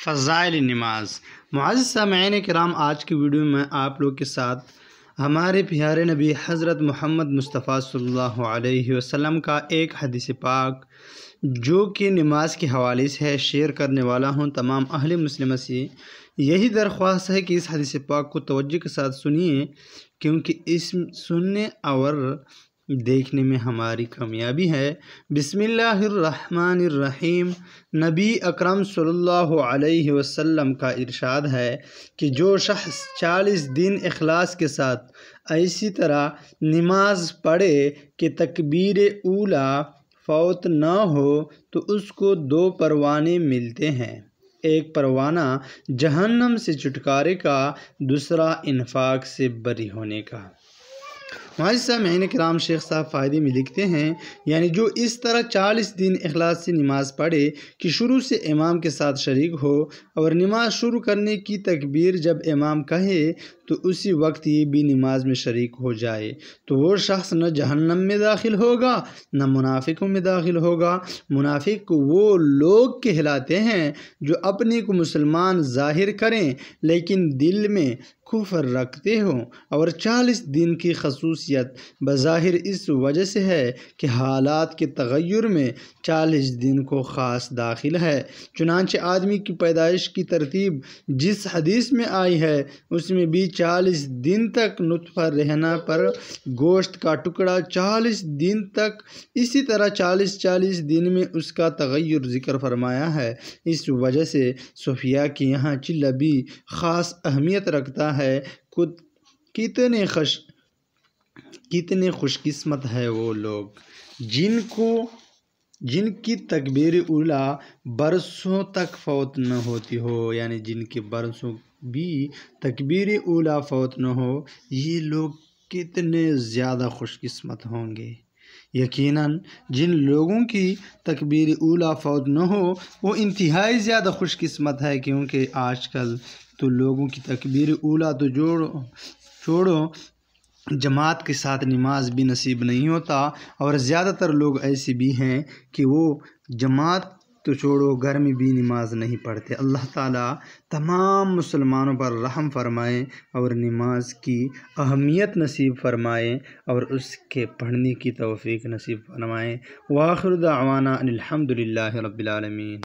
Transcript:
فضائل نماز۔ معزز سامعین کرام، آج کی ویڈیو میں آپ لوگ کے ساتھ ہمارے پیارے نبی حضرت محمد مصطفیٰ صلی اللہ علیہ وسلم کا ایک حدیث پاک جو کہ نماز کے حوالے سے ہے شیئر کرنے والا ہوں۔ تمام اہل مسلمہ سے یہی درخواست ہے کہ اس حدیث پاک کو توجہ کے ساتھ سنیے، کیونکہ اس سننے اور دیکھنے میں ہماری کامیابی ہے۔ بسم اللہ الرحمن الرحیم۔ نبی اکرم صلی اللہ علیہ وسلم کا ارشاد ہے کہ جو شخص 40 دن اخلاص کے ساتھ ایسی طرح نماز پڑھے کہ تکبیر اولیٰ فوت نہ ہو تو اس کو 2 پروانے ملتے ہیں، ایک پروانہ جہنم سے چھٹکارے کا، دوسرا انفاق سے بری ہونے کا۔ معزز سامعین کرام، شیخ صاحب فائدے میں لکھتے ہیں، یعنی جو اس طرح 40 دن اخلاص سے نماز پڑھے کہ شروع سے امام کے ساتھ شریک ہو اور نماز شروع کرنے کی تکبیر جب امام کہے تو اسی وقت یہ بھی نماز میں شریک ہو جائے، تو وہ شخص نہ جہنم میں داخل ہوگا نہ منافقوں میں داخل ہوگا۔ منافق وہ لوگ کہلاتے ہیں جو اپنے کو مسلمان ظاہر کریں لیکن دل میں کفر رکھتے ہوں، اور 40 دن کی خصوصیت بظاہر اس وجہ سے ہے کہ حالات کے تغیر میں 40 دن کو خاص داخل ہے۔ چنانچہ آدمی کی پیدائش کی ترتیب جس حدیث میں آئی ہے اس میں بھی 40 دن تک نطفہ رہنا پر گوشت کا ٹکڑا 40 دن تک، اسی طرح 40 دن میں اس کا تغیر ذکر فرمایا ہے۔ اس وجہ سے صوفیاء کے یہاں چلہ بھی خاص اہمیت رکھتا ہے۔ کتنے خوش قسمت ہے وہ لوگ جن کی تکبیر اولیٰ برسوں تک فوت نہ ہوتی ہو، یعنی جن کے برسوں بھی تکبیر اولیٰ فوت نہ ہو، یہ لوگ کتنے زیادہ خوش قسمت ہوں گے۔ یقیناً جن لوگوں کی تکبیر اولیٰ فوت نہ ہو وہ انتہائی زیادہ خوش قسمت ہے، کیونکہ آج کل تو لوگوں کی تکبیر اولیٰ تو چھوڑو، جماعت کے ساتھ نماز بھی نصیب نہیں ہوتا، اور زیادہ تر لوگ ایسے بھی ہیں کہ وہ جماعت تو چھوڑو گھر میں بھی نماز نہیں پڑھتے۔ اللہ تعالیٰ تمام مسلمانوں پر رحم فرمائے اور نماز کی اہمیت نصیب فرمائے اور اس کے پڑھنے کی توفیق نصیب فرمائے۔ وآخر دعوانا ان الحمد للہ رب العالمین۔